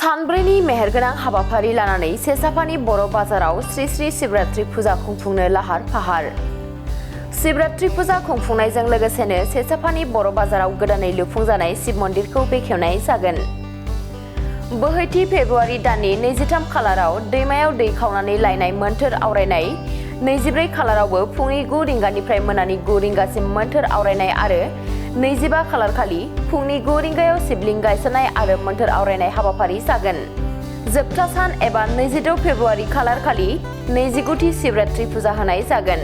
सानब्रैनि मेहेरगोनां हाबाफारि लानानै सेसाफानि बर'ब बाजाराव श्री श्री शिवरात्रि फुजा खुंफुंनो लाहार फाहार। शिवरात्रि फुजा खुंफुंनायजों लोगोसेनो सेसाफानि बर'ब बाजाराव गोदानै लुफुंजानाय शिव मन्दिरखौ बेखेवनाय जागोन। बोहैथि फेब्रुवारि दाननि 23 खालाराव दैमायाव दै खावनानै लायनाय मोन्थोर आवरायनाय, 24 खालारावबो फुंनि 9 रिंगानिफ्राय मोनानि 9 रिंगासिम मोन्थोर आवरायनाय आरो 25 खालार खालि फुंनि 9 रिंगायाव शिवलिंग गायसननाय आरो मोन्थोर आवरायनाय हाबाफारि जागोन। जोबथा सान एबा 26 फेब्रुवारि खालार खालि 29थि शिवरात्रि फुजा होनाय जागोन।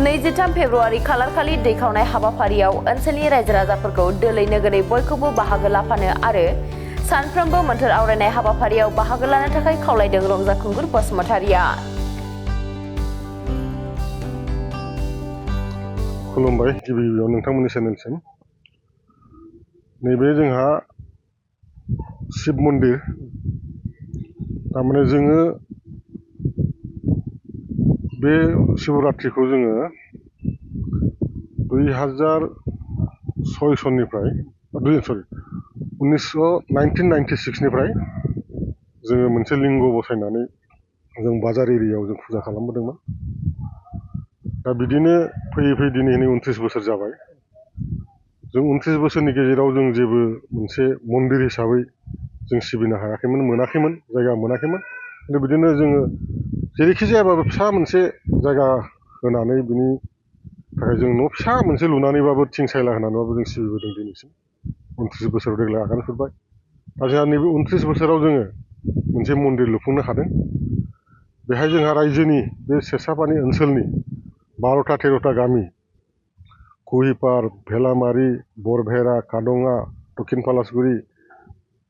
23 फेब्रुवारि खालार खालि दै खावनाय हाबाफारियाव ओनसोलनि रायजो राजाफोरखौ दोलै नोगोरै बयखौबो बाहागो लाफानो आरो सानफ्रोमबो मोन्थोर आवरायनाय हाबाफारियाव बाहागो लानो थाखाय खावलायदों रंजाखुंगुर बसुमतारिया। खुलुमबाय गिबि गिबियाव नोंथांमोननि चेनेलसिम। नैबे जोंहा शिव मन्दिर, थारमाने जोङो बे शिवरात्रिखौ जोङो 2006 सननिफ्राय 1996 निफ्राय जोङो मोनसे लिंग बसायनानै जों बाजार एरियायाव जों फुजा खालामबोदोंमोन। दा बिदिनो फैयै फैयै दिनै 29 बोसोर जाबाय। जों 29 बोसोरनि गेजेराव जों जेबो मोनसे मन्दिर हिसाबै जों सिबिनो हायाखैमोन, मोनाखैमोन, जायगा मोनाखैमोन। खिन्थु बिदिनो जोङो जेरैखि जायाबाबो फिसा मोनसे जायगा होनानै बिनि थाखाय जों न' फिसा मोनसे लुनानैबाबो थिं सायला होनानैबाबो जों सिबिबोदों दिनैसिम। 29 बोसोराव देग्लाय आगान सुरबाय। दा जोंहा नैबे 29 बोसोराव जोङो मोनसे मन्दिर लुफुंनो हादों। बेहाय जोंहा रायजोनि बे सेसाफानि ओनसोलनि 12-13टा गामि कुहिपार, भेलामारि, बरभेरा, कादङा, दक्षिण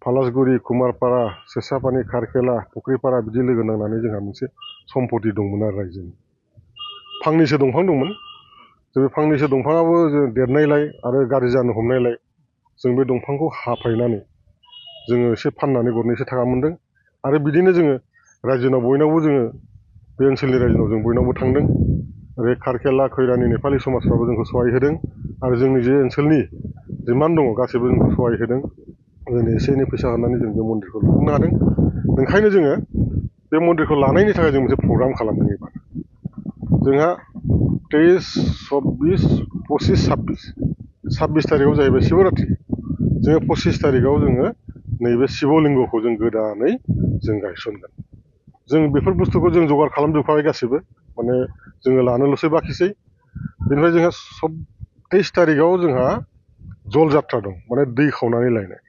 फालासगुरि, कुमारपारा, सेसाफानि, खारखेला, फुख्रिपारा बिदि लोगो नांनानै जोंहा मोनसे सम्पति दंमोन आरो रायजोनि। फांनैसो दंफां दंमोन। जों बे फांनैसो दंफाङाबो जों देरनायलाय आरो गाज्रि जानो हमनायलाय जों बे दंफांखौ हाफायनानै जोङो एसे फाननानै गरनैसो थाखा मोन्दों। आरो बिदिनो जोङो रायजोनाव बयनावबो जोङो बे ओनसोलनि रायजोनाव जों बयनावबो थांदों। ओरै खारखेला खैरानि नेपालि समाजफ्राबो जोंखौ सहाय होदों आरो जोंनि जे ओनसोलनि जिमान दङ गासैबो जोंखौ सहाय होदों। जोंनो एसे एनै फैसा होनानै जों बे मन्दिरखौ लुफुंनो हादों। ओंखायनो जोङो बे मन्दिरखौ लानायनि थाखाय जों मोनसे प्रग्राम खालामदों एबार। जोंहा 23, 24, 25, 26 थारिखआव जाहैबाय शिवरात्रि। जोङो 25 थारिखआव जोङो नैबे शिवलिंगखौ जों गोदानै जों गायसनगोन। जों बेफोर बुस्थुखौ जों जगार खालामजोबखाबाय गासैबो, माने जोङो लानोल'सो बाखिसै। बेनिफ्राय जोंहा 23 थारिखआव जोंहा जल जात्रा दं, माने दै खावनानै लायनाय।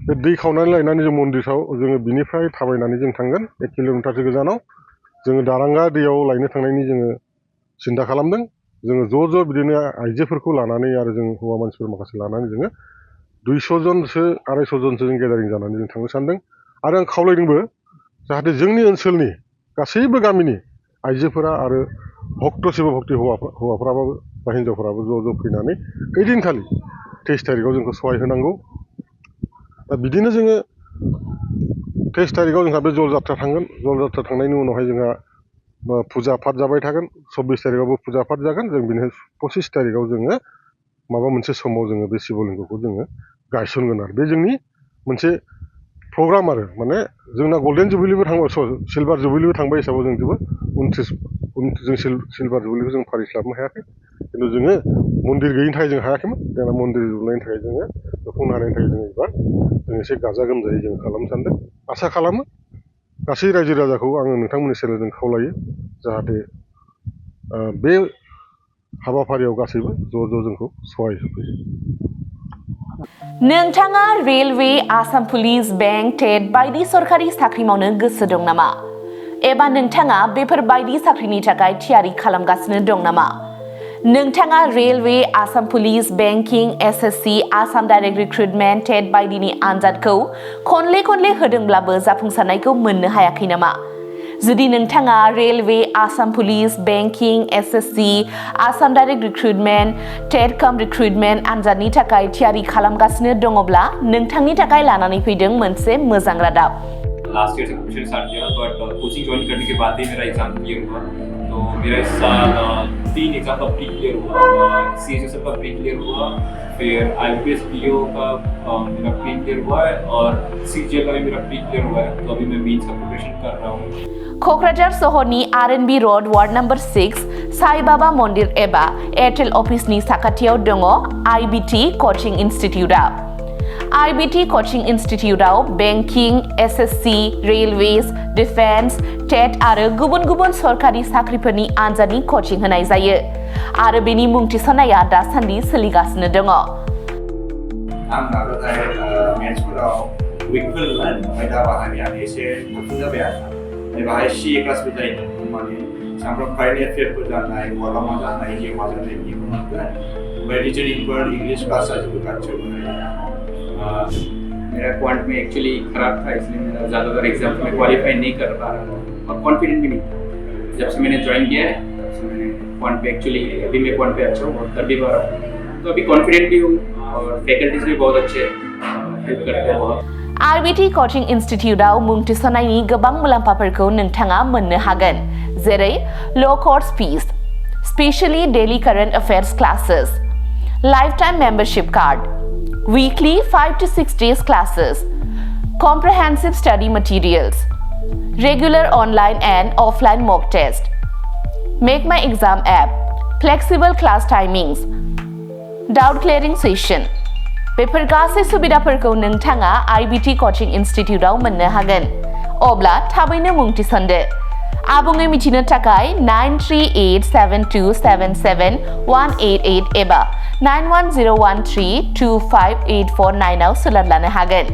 बे दै खावनानै लायनानै जों मन्दिराव जोङो बिनिफ्राय थाबायनानै जों थांगोन 1 किल'मिटारसो गोजानाव। जोङो दारांगा दैयाव लायनो थांनायनि जोङो सिन्था खालामदों। जोङो ज' बिदिनो आइजोफोरखौ लानानै आरो जों हौवा मानसिफोर माखासे लानानै जोङो 200 जनसो 250 जनसो जों गेदारिं जानानै जों थांनो सानदों। आरो आं खावलायदोंबो जाहाथे जोंनि ओनसोलनि गासैबो गामिनि आइजोफोरा आरो भक्त शिब भक्ति हौवाफ्राबो बा हिन्जावफोराबो ज' फैनानै ओइदिनखालि 23 थारिखआव जोंखौ सहाय होनांगौ। दा बिदिनो जोङो 23 थारिखआव जोंहा बे जल जात्रा थांगोन। जल जात्रा थांनायनि उनावहाय जोंहा फुजा पाठ जाबाय थागोन। 24 थारिखआवबो फुजा पाठ जागोन। जों बिनिफ्राय 25 थारिखआव जोङो माबा मोनसे समाव जोङो बे शिवलिंगखौ जोङो गायसनगोन आरो बे जोंनि मोनसे प्रग्राम आरो माने जोंना गल्डेन जुबिलिबो थांबाय, सिलभार जुबिलिबो थांबाय हिसाबै जों जोबोद 29 जों सिलभार जुबिलिखौ जों फालिस्लाबनो हायाखै। खिन्थु जोङो मन्दिर गैयिनि थाखाय जों हायाखैमोन। जोंना मन्दिर लुनायनि थाखाय जोङो लुफुंनो हानायनि थाखाय जों एबार जों एसे गाजा गोमजायै जों खालामनो सानदों। आसा खालामो गासै रायजो राजाखौ आङो नोंथांमोननि चेनेलजों खावलायो जाहाथे बे हाबाफारियाव गासैबो ज' जोंखौ सहाय होफैयो। नोंथाङा रेलवे, आसाम पुलिस, बेंक, टेट बायदि सरखारि साख्रि मावनो गोसो दं नामा? एबा नोंथाङा बेफोर बायदि साख्रिनि थाखाय थियारि खालामगासिनो दं नामा? नोंथाङा railway, Assam police, banking, SSC, Assam direct recruitment, TET बायदिनि आनजादखौ खनले होदोंब्लाबो जाफुंसारनायखौ मोननो हायाखै नामा? जुदि नोंथाङा railway, Assam police, banking, SSC, Assam direct recruitment, TET recruitment आनजादनि थाखाय थियारि खालामगासिनो दङब्ला नोंथांनि थाखाय लानानै फैदों मोनसे मोजां रादाब। लास्ट ईयर से कोचिंग स्टार्ट किया, बट कोचिंग ज्वाइन करने के बाद ही मेरा एग्जाम क्लियर हुआ। तो मेरा इस साल 3 एग्जाम का प्री क्लियर हुआ, CHSL का प्री क्लियर हुआ, फिर IPS PO का मेरा प्री क्लियर हुआ है और CGL का भी मेरा प्री क्लियर हुआ है। तो अभी मैं मेंस का प्रिपरेशन कर रहा हूँ। क'क्राझार सहरनि R&B road ward number 6 Sai Baba मन्दिर एबा एयारटेल अफिसनि साखाथियाव दङ IBT कचिं इनस्टिट्यूटआ। IBT कचिं इनस्टिट्यूटआव banking, SSC, railways, defence, TET आरो गुबुन गुबुन सरकारि साख्रिफोरनि आनजादनि कचिं होनाय जायो आरो बेनि मुं थिसननाया दासान्दि सोलिगासिनो दङ। आं नाजाथाय मेथ्सफोराव उइकफोरमोन, ओमफ्राय दा बाहायनायानो एसे गोख्रों जाबाय आरो बाहाय CA क्लासबो जायो, माने सामफ्राम कारेन्ट एफेयारफोर जानाय, वार्डआव मा जानाय, जियाव मा जानाय बिदिखौ मोनगोन। ओमफ्राय रिजनिंफोर, इंग्लिश क्लास जाजोबो गासैबो। मेरा क्वांट में एक्चुअली खराब था, इसलिए मेरा ज़्यादातर एग्जाम में क्वालिफाई नहीं कर पा रहा था और कॉन्फिडेंट भी नहीं था। जब से मैंने ज्वाइन किया है तब से मैंने क्वांट पे एक्चुअली अभी मैं क्वांट पे अच्छा हूँ और कर भी पा रहा हूँ, तो अभी कॉन्फिडेंट भी हूँ और फैकल्टीज भी बहुत अच्छे हेल्प करते हैं बहुत। IBT कचिं इनस्टिट्यूटआव मुं थिसननायनि गोबां मुलाम्फाफोरखौ नोंथाङा मोननो हागोन, जेरै ल' course fees, specially daily current affairs classes, lifetime membership card, weekly 5 to 6 days classes, comprehensive study materials, regular online and offline mock test, Make My Exam app, flexible class timings, doubt clearing session। बेफोर गासै सुबिदाफोरखौ नोंथाङा IBT coaching इनस्टिट्यूटआव मोननो हागोन। अब्ला थाबैनो मुं थिसनदो। आबुङै मिथिनो थाखाय 9387277188 एबा 9101325849 आव सोलाद लानो हागोन।